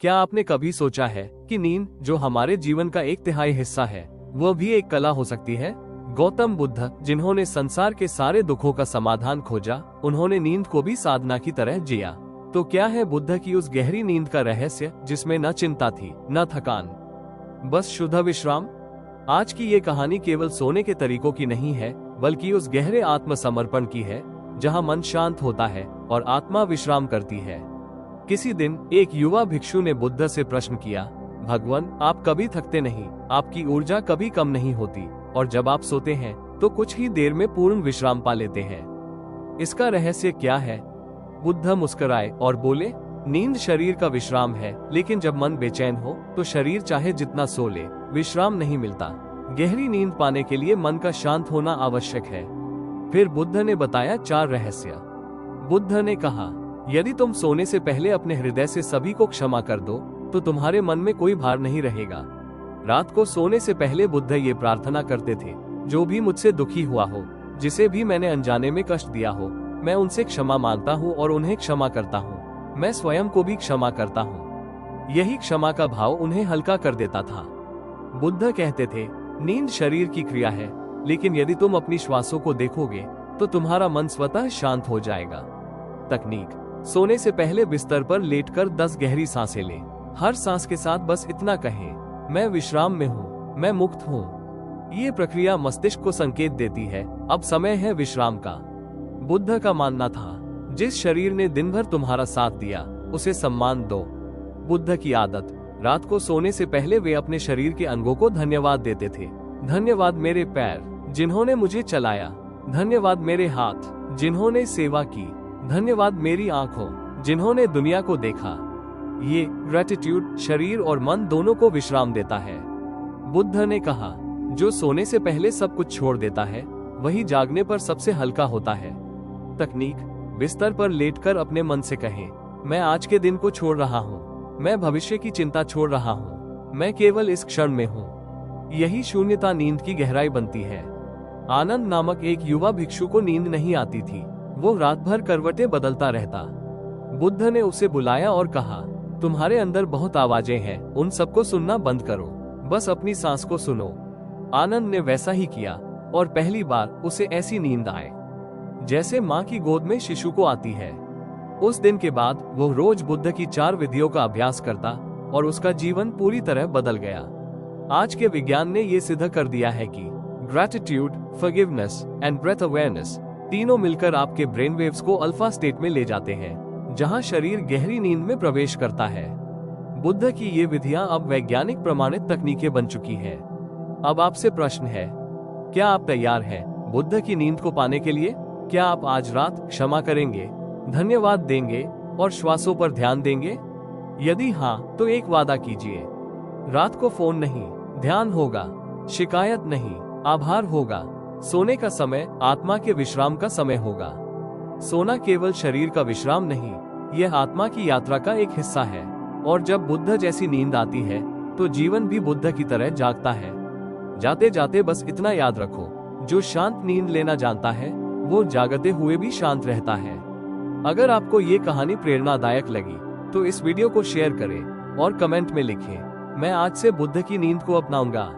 क्या आपने कभी सोचा है कि नींद, जो हमारे जीवन का 1/3 हिस्सा है, वह भी एक कला हो सकती है? गौतम बुद्ध, जिन्होंने संसार के सारे दुखों का समाधान खोजा, उन्होंने नींद को भी साधना की तरह जिया। तो क्या है बुद्ध की उस गहरी नींद का रहस्य, जिसमें न चिंता थी, न थकान, बस शुद्ध विश्राम? आज की ये कहानी केवल सोने के तरीकों की नहीं है, बल्कि उस गहरे आत्मसमर्पण की है, जहां मन शांत होता है और आत्मा विश्राम करती है। किसी दिन एक युवा भिक्षु ने बुद्ध से प्रश्न किया, भगवान, आप कभी थकते नहीं, आपकी ऊर्जा कभी कम नहीं होती, और जब आप सोते हैं तो कुछ ही देर में पूर्ण विश्राम पा लेते हैं। इसका रहस्य क्या है? बुद्ध मुस्कुराए और बोले, नींद शरीर का विश्राम है, लेकिन जब मन बेचैन हो तो शरीर चाहे जितना सो ले, विश्राम नहीं मिलता। गहरी नींद पाने के लिए मन का शांत होना आवश्यक है। फिर बुद्ध ने बताया 4 रहस्य। बुद्ध ने कहा, यदि तुम सोने से पहले अपने हृदय से सभी को क्षमा कर दो, तो तुम्हारे मन में कोई भार नहीं रहेगा। रात को सोने से पहले बुद्ध ये प्रार्थना करते थे, जो भी मुझसे दुखी हुआ हो, जिसे भी मैंने अनजाने में कष्ट दिया हो, मैं उनसे क्षमा मांगता हूँ और उन्हें क्षमा करता हूँ। मैं स्वयं को भी क्षमा करता हूँ। यही क्षमा का भाव उन्हें हल्का कर देता था। बुद्ध कहते थे, नींद शरीर की क्रिया है, लेकिन यदि तुम अपनी श्वासों को देखोगे तो तुम्हारा मन स्वतः शांत हो जाएगा। तकनीक: सोने से पहले बिस्तर पर लेटकर 10 गहरी सांसें लें। हर सांस के साथ बस इतना कहें, मैं विश्राम में हूँ, मैं मुक्त हूँ। ये प्रक्रिया मस्तिष्क को संकेत देती है, अब समय है विश्राम का। बुद्ध का मानना था, जिस शरीर ने दिन भर तुम्हारा साथ दिया, उसे सम्मान दो। बुद्ध की आदत: रात को सोने से पहले वे अपने शरीर के अंगों को धन्यवाद देते थे। धन्यवाद मेरे पैर, जिन्होंने मुझे चलाया। धन्यवाद मेरे हाथ, जिन्होंने सेवा की। धन्यवाद मेरी आंखों, जिन्होंने दुनिया को देखा। ये ग्रेटिट्यूड शरीर और मन दोनों को विश्राम देता है। बुद्ध ने कहा, जो सोने से पहले सब कुछ छोड़ देता है, वही जागने पर सबसे हल्का होता है। तकनीक: बिस्तर पर लेटकर अपने मन से कहें, मैं आज के दिन को छोड़ रहा हूँ, मैं भविष्य की चिंता छोड़ रहा हूँ, मैं केवल इस क्षण में हूँ। यही शून्यता नींद की गहराई बनती है। आनंद नामक एक युवा भिक्षु को नींद नहीं आती थी। वो रात भर करवटें बदलता रहता। बुद्ध ने उसे बुलाया और कहा, तुम्हारे अंदर बहुत आवाजें हैं, उन सबको सुनना बंद करो, बस अपनी सांस को सुनो। आनंद ने वैसा ही किया, और पहली बार उसे ऐसी नींद आए जैसे माँ की गोद में शिशु को आती है। उस दिन के बाद वो रोज बुद्ध की 4 विधियों का अभ्यास करता, और उसका जीवन पूरी तरह बदल गया। आज के विज्ञान ने ये सिद्ध कर दिया है कि gratitude, forgiveness and breath awareness तीनों मिलकर आपके ब्रेन वेव्स को अल्फा स्टेट में ले जाते हैं, जहां शरीर गहरी नींद में प्रवेश करता है। बुद्ध की ये विधियां अब वैज्ञानिक प्रमाणित तकनीकें बन चुकी हैं। अब आपसे प्रश्न है, क्या आप तैयार हैं बुद्ध की नींद को पाने के लिए? क्या आप आज रात क्षमा करेंगे, धन्यवाद देंगे और श्वासों पर ध्यान देंगे? यदि हाँ, तो एक वादा कीजिए, रात को फोन नहीं, ध्यान होगा, शिकायत नहीं, आभार होगा। सोने का समय आत्मा के विश्राम का समय होगा। सोना केवल शरीर का विश्राम नहीं, यह आत्मा की यात्रा का एक हिस्सा है। और जब बुद्ध जैसी नींद आती है, तो जीवन भी बुद्ध की तरह जागता है। जाते जाते बस इतना याद रखो, जो शांत नींद लेना जानता है, वो जागते हुए भी शांत रहता है। अगर आपको ये कहानी प्रेरणादायक लगी, तो इस वीडियो को शेयर करें और कमेंट में लिखें, मैं आज से बुद्ध की नींद को अपनाऊंगा।